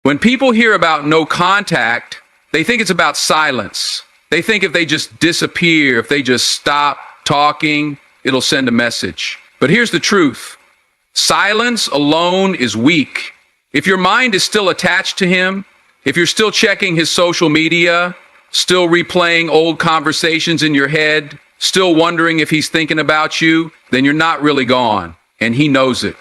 When people hear about no contact, they think it's about silence. They think if they just disappear, if they just stop talking, it'll send a message. But here's the truth. Silence alone is weak. If your mind is still attached to him, if you're still checking his social media, still replaying old conversations in your head, still wondering if he's thinking about you, then you're not really gone, and he knows it.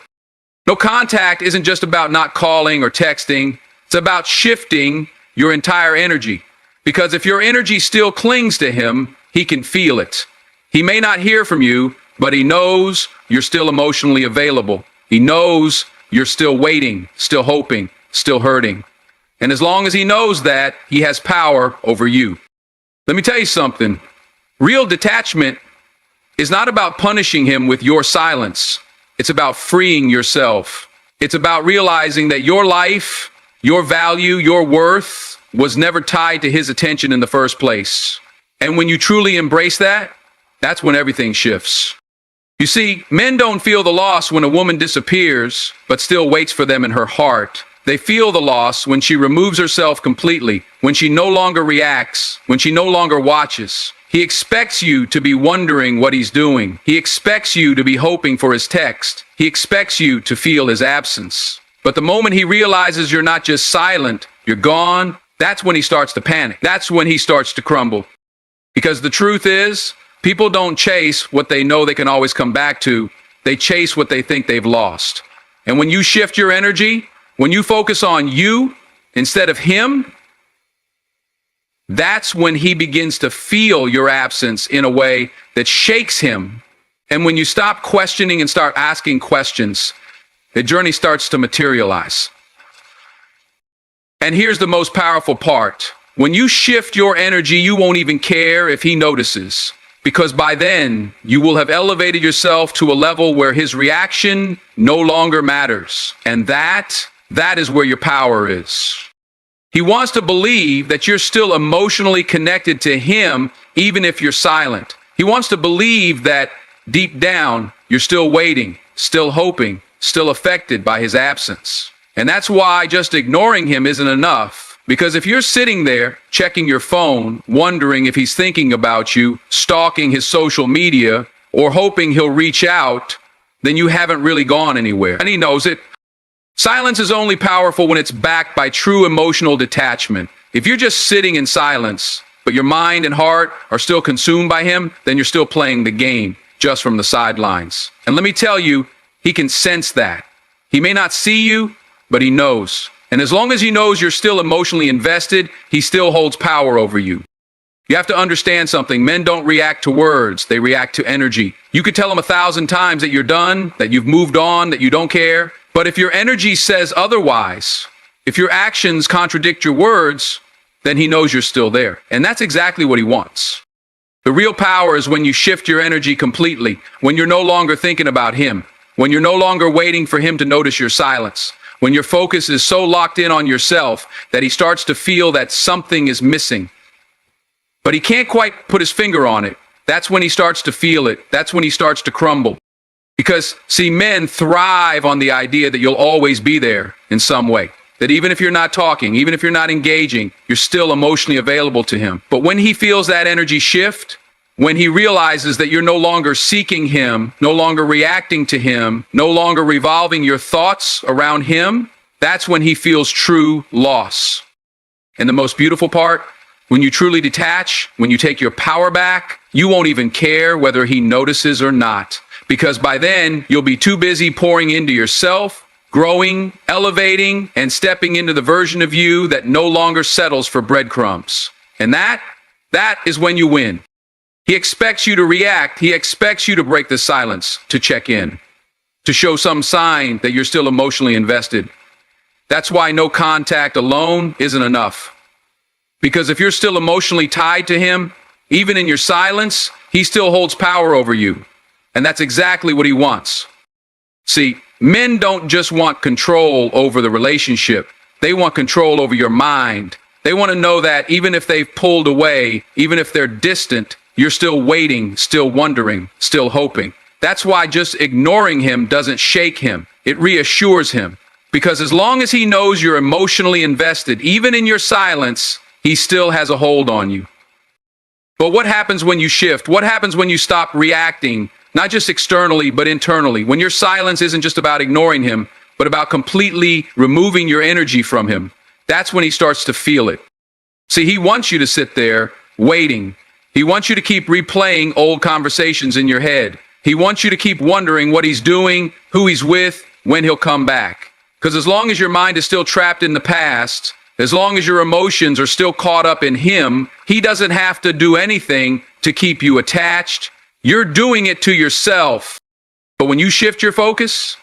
No contact isn't just about not calling or texting. It's about shifting your entire energy. Because if your energy still clings to him, he can feel it. He may not hear from you, but he knows you're still emotionally available. He knows you're still waiting, still hoping, still hurting. And as long as he knows that, he has power over you. Let me tell you something. Real detachment is not about punishing him with your silence. It's about freeing yourself. It's about realizing that your life, your value, your worth was never tied to his attention in the first place. And when you truly embrace that, that's when everything shifts. You see, men don't feel the loss when a woman disappears, but still waits for them in her heart. They feel the loss when she removes herself completely, when she no longer reacts, when she no longer watches. He expects you to be wondering what he's doing. He expects you to be hoping for his text. He expects you to feel his absence. But the moment he realizes you're not just silent, you're gone, that's when he starts to panic. That's when he starts to crumble. Because the truth is, people don't chase what they know they can always come back to. They chase what they think they've lost. And when you shift your energy, when you focus on you instead of him, that's when he begins to feel your absence in a way that shakes him. And when you stop questioning and start asking questions, the journey starts to materialize. And here's the most powerful part. When you shift your energy, you won't even care if he notices. Because by then, you will have elevated yourself to a level where his reaction no longer matters. And that is where your power is. He wants to believe that you're still emotionally connected to him, even if you're silent. He wants to believe that deep down, you're still waiting, still hoping, still affected by his absence. And that's why just ignoring him isn't enough. Because if you're sitting there checking your phone, wondering if he's thinking about you, stalking his social media, or hoping he'll reach out, then you haven't really gone anywhere. And he knows it. Silence is only powerful when it's backed by true emotional detachment. If you're just sitting in silence, but your mind and heart are still consumed by him, then you're still playing the game, just from the sidelines. And let me tell you, he can sense that. He may not see you, but he knows. And as long as he knows you're still emotionally invested, he still holds power over you. You have to understand something. Men don't react to words. They react to energy. You could tell him 1,000 times that you're done, that you've moved on, that you don't care. But if your energy says otherwise, if your actions contradict your words, then he knows you're still there. And that's exactly what he wants. The real power is when you shift your energy completely, when you're no longer thinking about him, when you're no longer waiting for him to notice your silence, when your focus is so locked in on yourself that he starts to feel that something is missing. But he can't quite put his finger on it. That's when he starts to feel it. That's when he starts to crumble. Because, see, men thrive on the idea that you'll always be there in some way. That even if you're not talking, even if you're not engaging, you're still emotionally available to him. But when he feels that energy shift, when he realizes that you're no longer seeking him, no longer reacting to him, no longer revolving your thoughts around him, that's when he feels true loss. And the most beautiful part, when you truly detach, when you take your power back, you won't even care whether he notices or not. Because by then, you'll be too busy pouring into yourself, growing, elevating, and stepping into the version of you that no longer settles for breadcrumbs. And that is when you win. He expects you to react. He expects you to break the silence, to check in, to show some sign that you're still emotionally invested. That's why no contact alone isn't enough. Because if you're still emotionally tied to him, even in your silence, he still holds power over you. And that's exactly what he wants. See, men don't just want control over the relationship. They want control over your mind. They want to know that even if they've pulled away, even if they're distant, you're still waiting, still wondering, still hoping. That's why just ignoring him doesn't shake him. It reassures him. Because as long as he knows you're emotionally invested, even in your silence, he still has a hold on you. But what happens when you shift? What happens when you stop reacting, not just externally, but internally? When your silence isn't just about ignoring him, but about completely removing your energy from him. That's when he starts to feel it. See, he wants you to sit there waiting. He wants you to keep replaying old conversations in your head. He wants you to keep wondering what he's doing, who he's with, when he'll come back. Because as long as your mind is still trapped in the past, as long as your emotions are still caught up in him, he doesn't have to do anything to keep you attached. You're doing it to yourself. But when you shift your focus,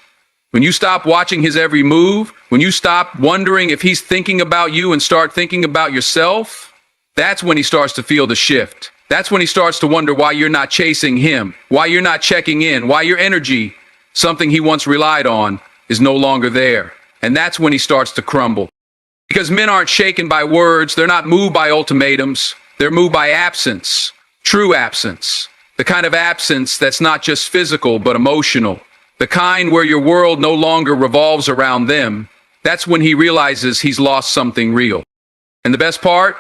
when you stop watching his every move, when you stop wondering if he's thinking about you and start thinking about yourself, that's when he starts to feel the shift. That's when he starts to wonder why you're not chasing him, why you're not checking in, why your energy, something he once relied on, is no longer there. And that's when he starts to crumble. Because men aren't shaken by words, they're not moved by ultimatums, they're moved by absence, true absence. The kind of absence that's not just physical, but emotional. The kind where your world no longer revolves around them. That's when he realizes he's lost something real. And the best part,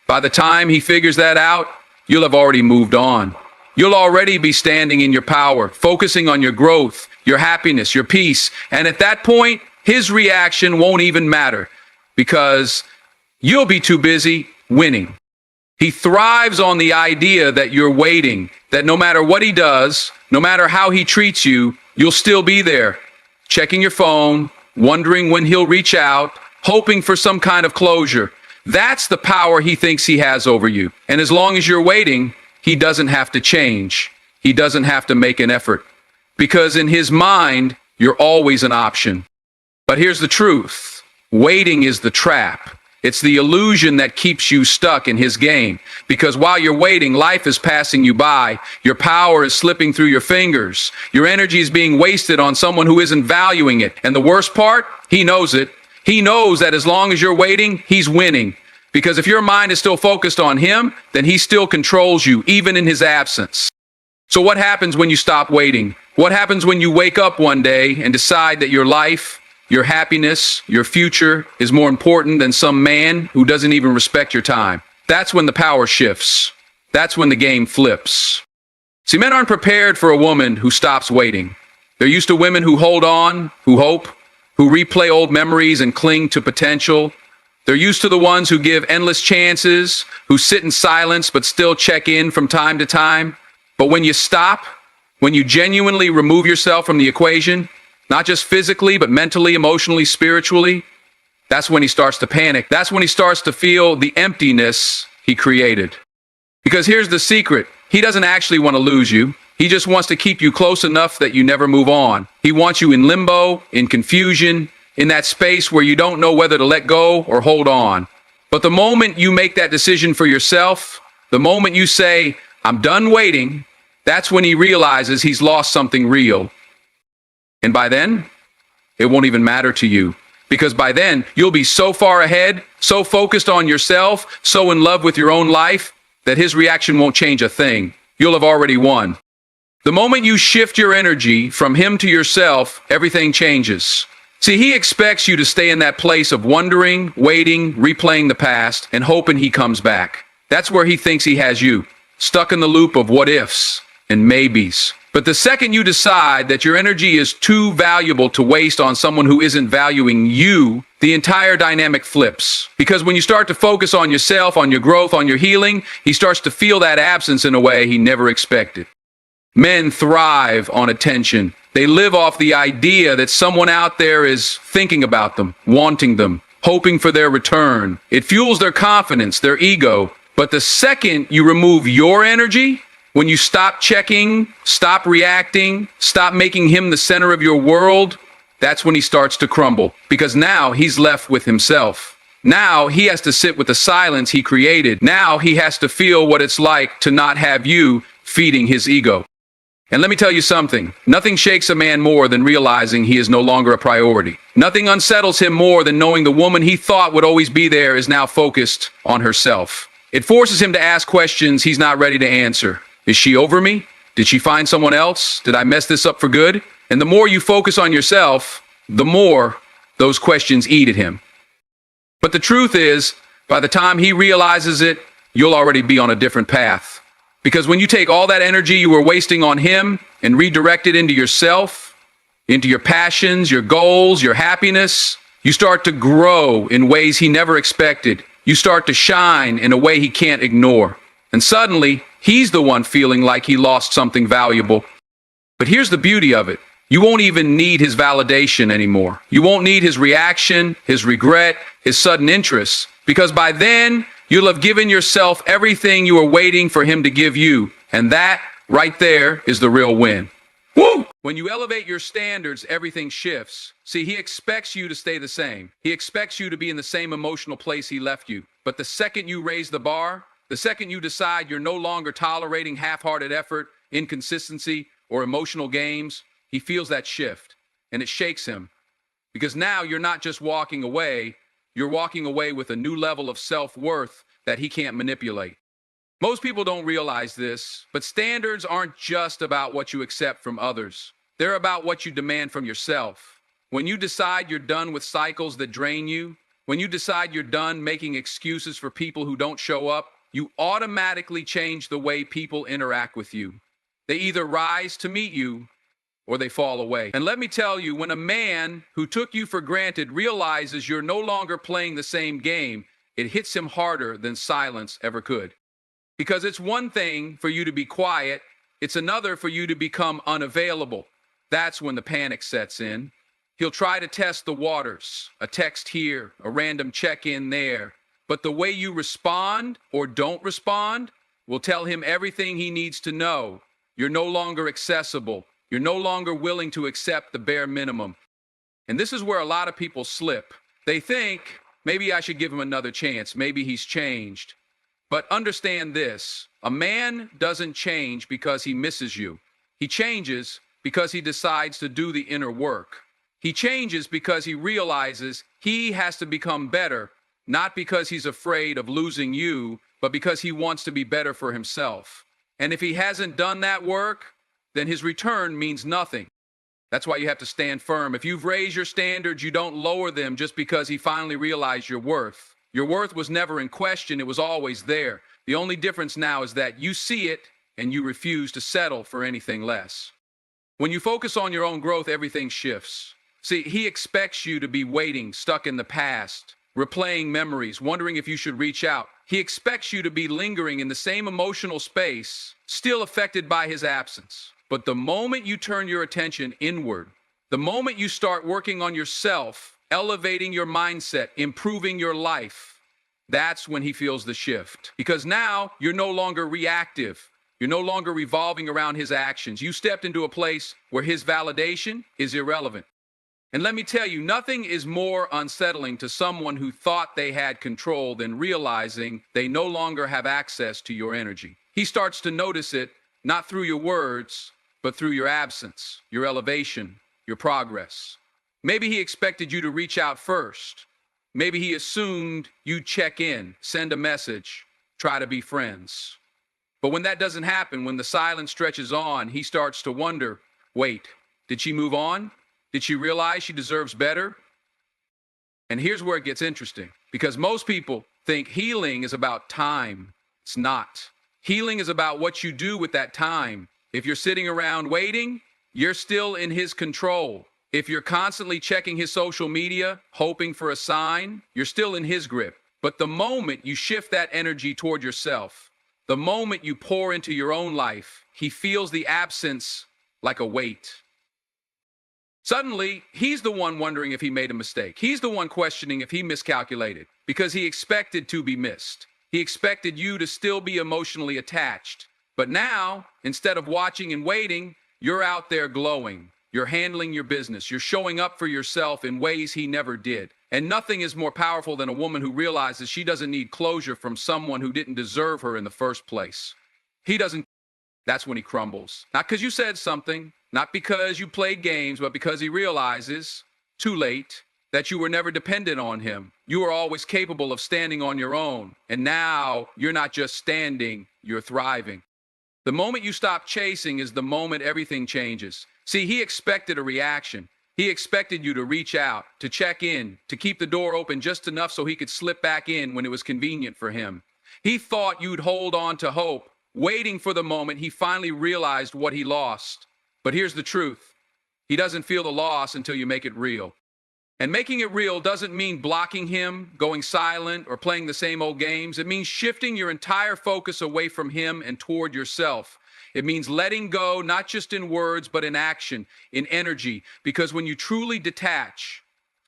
by the time he figures that out, you'll have already moved on. You'll already be standing in your power, focusing on your growth, your happiness, your peace. And at that point, his reaction won't even matter because you'll be too busy winning. He thrives on the idea that you're waiting, that no matter what he does, no matter how he treats you, you'll still be there, checking your phone, wondering when he'll reach out, hoping for some kind of closure. That's the power he thinks he has over you. And as long as you're waiting, he doesn't have to change. He doesn't have to make an effort. Because in his mind, you're always an option. But here's the truth. Waiting is the trap. It's the illusion that keeps you stuck in his game. Because while you're waiting, life is passing you by. Your power is slipping through your fingers. Your energy is being wasted on someone who isn't valuing it. And the worst part, he knows it. He knows that as long as you're waiting, he's winning. Because if your mind is still focused on him, then he still controls you, even in his absence. So what happens when you stop waiting? What happens when you wake up one day and decide that your life, your happiness, your future is more important than some man who doesn't even respect your time? That's when the power shifts. That's when the game flips. See, men aren't prepared for a woman who stops waiting. They're used to women who hold on, who hope, who replay old memories and cling to potential. They're used to the ones who give endless chances, who sit in silence but still check in from time to time. But when you stop, when you genuinely remove yourself from the equation, not just physically, but mentally, emotionally, spiritually, that's when he starts to panic. That's when he starts to feel the emptiness he created. Because here's the secret. He doesn't actually want to lose you. He just wants to keep you close enough that you never move on. He wants you in limbo, in confusion, in that space where you don't know whether to let go or hold on. But the moment you make that decision for yourself, the moment you say, I'm done waiting, that's when he realizes he's lost something real. And by then, it won't even matter to you. Because by then, you'll be so far ahead, so focused on yourself, so in love with your own life, that his reaction won't change a thing. You'll have already won. The moment you shift your energy from him to yourself, everything changes. See, he expects you to stay in that place of wondering, waiting, replaying the past, and hoping he comes back. That's where he thinks he has you, stuck in the loop of what ifs and maybes. But the second you decide that your energy is too valuable to waste on someone who isn't valuing you, the entire dynamic flips. Because when you start to focus on yourself, on your growth, on your healing, he starts to feel that absence in a way he never expected. Men thrive on attention. They live off the idea that someone out there is thinking about them, wanting them, hoping for their return. It fuels their confidence, their ego. But the second you remove your energy, when you stop checking, stop reacting, stop making him the center of your world, that's when he starts to crumble. Because now he's left with himself. Now he has to sit with the silence he created. Now he has to feel what it's like to not have you feeding his ego. And let me tell you something. Nothing shakes a man more than realizing he is no longer a priority. Nothing unsettles him more than knowing the woman he thought would always be there is now focused on herself. It forces him to ask questions he's not ready to answer. Is she over me? Did she find someone else? Did I mess this up for good? And the more you focus on yourself, the more those questions eat at him. But the truth is, by the time he realizes it, you'll already be on a different path. Because when you take all that energy you were wasting on him and redirect it into yourself, into your passions, your goals, your happiness, you start to grow in ways he never expected. You start to shine in a way he can't ignore. And suddenly, he's the one feeling like he lost something valuable. But here's the beauty of it. You won't even need his validation anymore. You won't need his reaction, his regret, his sudden interest, because by then, you'll have given yourself everything you were waiting for him to give you. And that, right there, is the real win. Woo! When you elevate your standards, everything shifts. See, he expects you to stay the same. He expects you to be in the same emotional place he left you. But the second you raise the bar, the second you decide you're no longer tolerating half-hearted effort, inconsistency, or emotional games, he feels that shift, and it shakes him. Because now you're not just walking away, you're walking away with a new level of self-worth that he can't manipulate. Most people don't realize this, but standards aren't just about what you accept from others. They're about what you demand from yourself. When you decide you're done with cycles that drain you, when you decide you're done making excuses for people who don't show up, you automatically change the way people interact with you. They either rise to meet you or they fall away. And let me tell you, when a man who took you for granted realizes you're no longer playing the same game, it hits him harder than silence ever could. Because it's one thing for you to be quiet, it's another for you to become unavailable. That's when the panic sets in. He'll try to test the waters, a text here, a random check-in there. But the way you respond or don't respond will tell him everything he needs to know. You're no longer accessible. You're no longer willing to accept the bare minimum. And this is where a lot of people slip. They think, maybe I should give him another chance. Maybe he's changed. But understand this, a man doesn't change because he misses you. He changes because he decides to do the inner work. He changes because he realizes he has to become better, not because he's afraid of losing you, but because he wants to be better for himself. And if he hasn't done that work, then his return means nothing. That's why you have to stand firm. If you've raised your standards, you don't lower them just because he finally realized your worth. Your worth was never in question, it was always there. The only difference now is that you see it and you refuse to settle for anything less. When you focus on your own growth, everything shifts. See, he expects you to be waiting, stuck in the past, replaying memories, wondering if you should reach out. He expects you to be lingering in the same emotional space, still affected by his absence. But the moment you turn your attention inward, the moment you start working on yourself, elevating your mindset, improving your life, that's when he feels the shift. Because now you're no longer reactive. You're no longer revolving around his actions. You stepped into a place where his validation is irrelevant. And let me tell you, nothing is more unsettling to someone who thought they had control than realizing they no longer have access to your energy. He starts to notice it, not through your words, but through your absence, your elevation, your progress. Maybe he expected you to reach out first. Maybe he assumed you'd check in, send a message, try to be friends. But when that doesn't happen, when the silence stretches on, he starts to wonder, wait, did she move on? Did she realize she deserves better? And here's where it gets interesting, because most people think healing is about time. It's not. Healing is about what you do with that time. If you're sitting around waiting, you're still in his control. If you're constantly checking his social media, hoping for a sign, you're still in his grip. But the moment you shift that energy toward yourself, the moment you pour into your own life, he feels the absence like a weight. Suddenly, he's the one wondering if he made a mistake. He's the one questioning if he miscalculated, because he expected to be missed. He expected you to still be emotionally attached. But now, instead of watching and waiting, you're out there glowing. You're handling your business. You're showing up for yourself in ways he never did. And nothing is more powerful than a woman who realizes she doesn't need closure from someone who didn't deserve her in the first place. He doesn't. That's when he crumbles. Not because you said something, not because you played games, but because he realizes, too late, that you were never dependent on him. You were always capable of standing on your own. And now you're not just standing, you're thriving. The moment you stop chasing is the moment everything changes. See, he expected a reaction. He expected you to reach out, to check in, to keep the door open just enough so he could slip back in when it was convenient for him. He thought you'd hold on to hope, waiting for the moment he finally realized what he lost. But here's the truth. He doesn't feel the loss until you make it real. And making it real doesn't mean blocking him, going silent, or playing the same old games. It means shifting your entire focus away from him and toward yourself. It means letting go, not just in words, but in action, in energy. Because when you truly detach,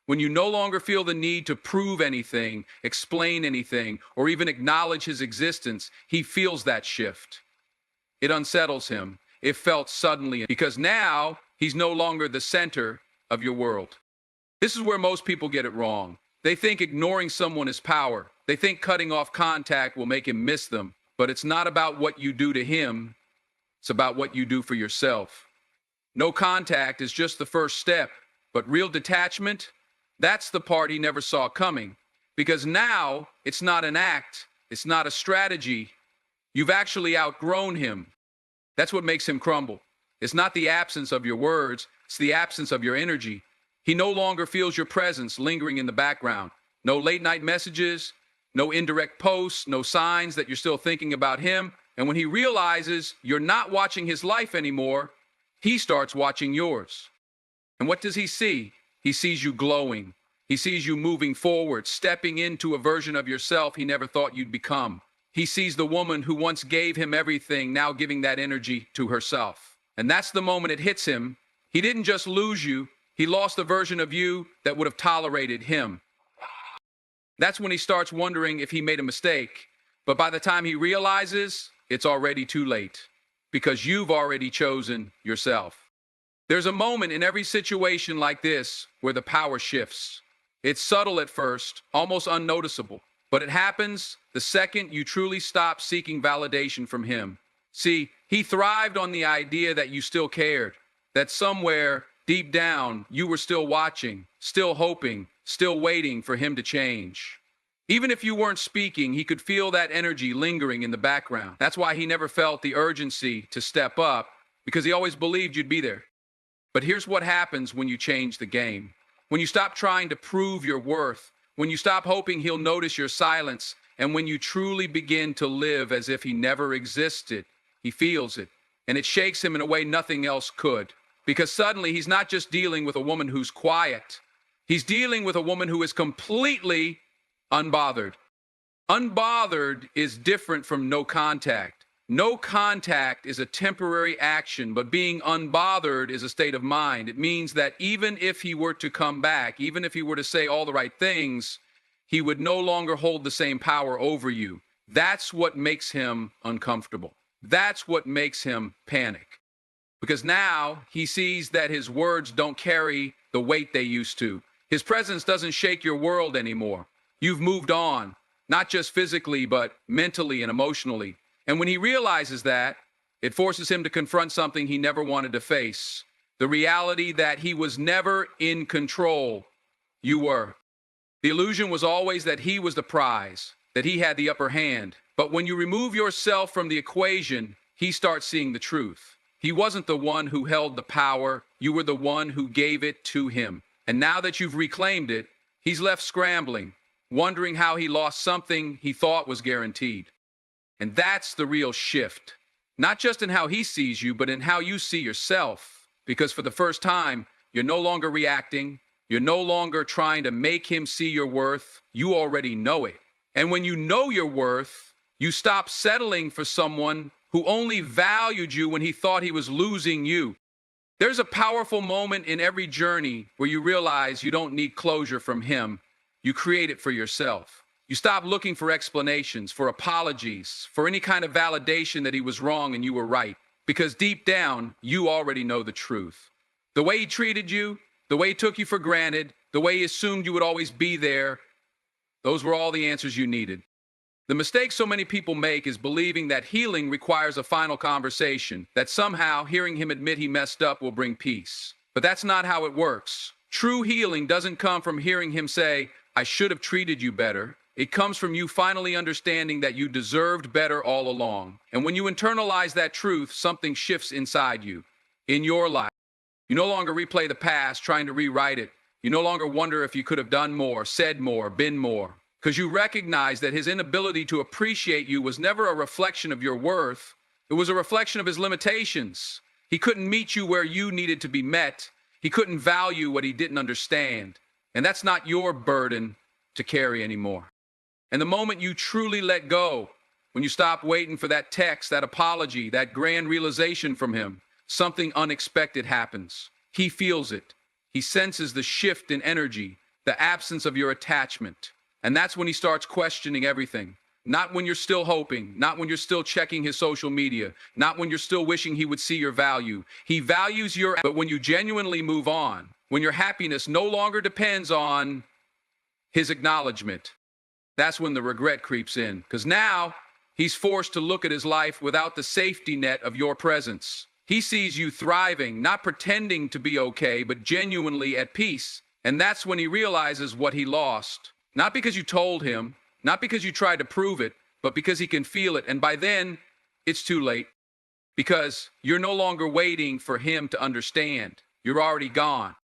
when you no longer feel the need to prove anything, explain anything, or even acknowledge his existence, he feels that shift. It unsettles him. It felt suddenly, because now he's no longer the center of your world. This is where most people get it wrong. They think ignoring someone is power. They think cutting off contact will make him miss them. But it's not about what you do to him. It's about what you do for yourself. No contact is just the first step. But real detachment, that's the part he never saw coming. Because now it's not an act. It's not a strategy. You've actually outgrown him. That's what makes him crumble. It's not the absence of your words. It's the absence of your energy. He no longer feels your presence lingering in the background. No late night messages, no indirect posts, no signs that you're still thinking about him. And when he realizes you're not watching his life anymore, he starts watching yours. And what does he see? He sees you glowing. He sees you moving forward, stepping into a version of yourself he never thought you'd become. He sees the woman who once gave him everything, now giving that energy to herself. And that's the moment it hits him. He didn't just lose you. He lost the version of you that would have tolerated him. That's when he starts wondering if he made a mistake. But by the time he realizes, it's already too late. Because you've already chosen yourself. There's a moment in every situation like this where the power shifts. It's subtle at first, almost unnoticeable. But it happens the second you truly stop seeking validation from him. See, he thrived on the idea that you still cared. That somewhere deep down, you were still watching, still hoping, still waiting for him to change. Even if you weren't speaking, he could feel that energy lingering in the background. That's why he never felt the urgency to step up, because he always believed you'd be there. But here's what happens when you change the game. When you stop trying to prove your worth, when you stop hoping he'll notice your silence, and when you truly begin to live as if he never existed, he feels it, and it shakes him in a way nothing else could. Because suddenly he's not just dealing with a woman who's quiet. He's dealing with a woman who is completely unbothered. Unbothered is different from no contact. No contact is a temporary action, but being unbothered is a state of mind. It means that even if he were to come back, even if he were to say all the right things, he would no longer hold the same power over you. That's what makes him uncomfortable. That's what makes him panic. Because now he sees that his words don't carry the weight they used to. His presence doesn't shake your world anymore. You've moved on, not just physically, but mentally and emotionally. And when he realizes that, it forces him to confront something he never wanted to face. The reality that he was never in control. You were. The illusion was always that he was the prize, that he had the upper hand. But when you remove yourself from the equation, he starts seeing the truth. He wasn't the one who held the power. You were the one who gave it to him. And now that you've reclaimed it, he's left scrambling, wondering how he lost something he thought was guaranteed. And that's the real shift. Not just in how he sees you, but in how you see yourself. Because for the first time, you're no longer reacting. You're no longer trying to make him see your worth. You already know it. And when you know your worth, you stop settling for someone who only valued you when he thought he was losing you. There's a powerful moment in every journey where you realize you don't need closure from him. You create it for yourself. You stop looking for explanations, for apologies, for any kind of validation that he was wrong and you were right. Because deep down, you already know the truth. The way he treated you, the way he took you for granted, the way he assumed you would always be there, those were all the answers you needed. The mistake so many people make is believing that healing requires a final conversation, that somehow hearing him admit he messed up will bring peace. But that's not how it works. True healing doesn't come from hearing him say, "I should have treated you better." It comes from you finally understanding that you deserved better all along. And when you internalize that truth, something shifts inside you, in your life. You no longer replay the past trying to rewrite it. You no longer wonder if you could have done more, said more, been more. Because you recognize that his inability to appreciate you was never a reflection of your worth. It was a reflection of his limitations. He couldn't meet you where you needed to be met. He couldn't value what he didn't understand. And that's not your burden to carry anymore. And the moment you truly let go, when you stop waiting for that text, that apology, that grand realization from him, something unexpected happens. He feels it. He senses the shift in energy, the absence of your attachment. And that's when he starts questioning everything. Not when you're still hoping, not when you're still checking his social media, not when you're still wishing he would see your value. He values your, but when you genuinely move on, when your happiness no longer depends on his acknowledgement, that's when the regret creeps in. Because now he's forced to look at his life without the safety net of your presence. He sees you thriving, not pretending to be okay, but genuinely at peace. And that's when he realizes what he lost. Not because you told him, not because you tried to prove it, but because he can feel it. And by then, it's too late. Because you're no longer waiting for him to understand. You're already gone.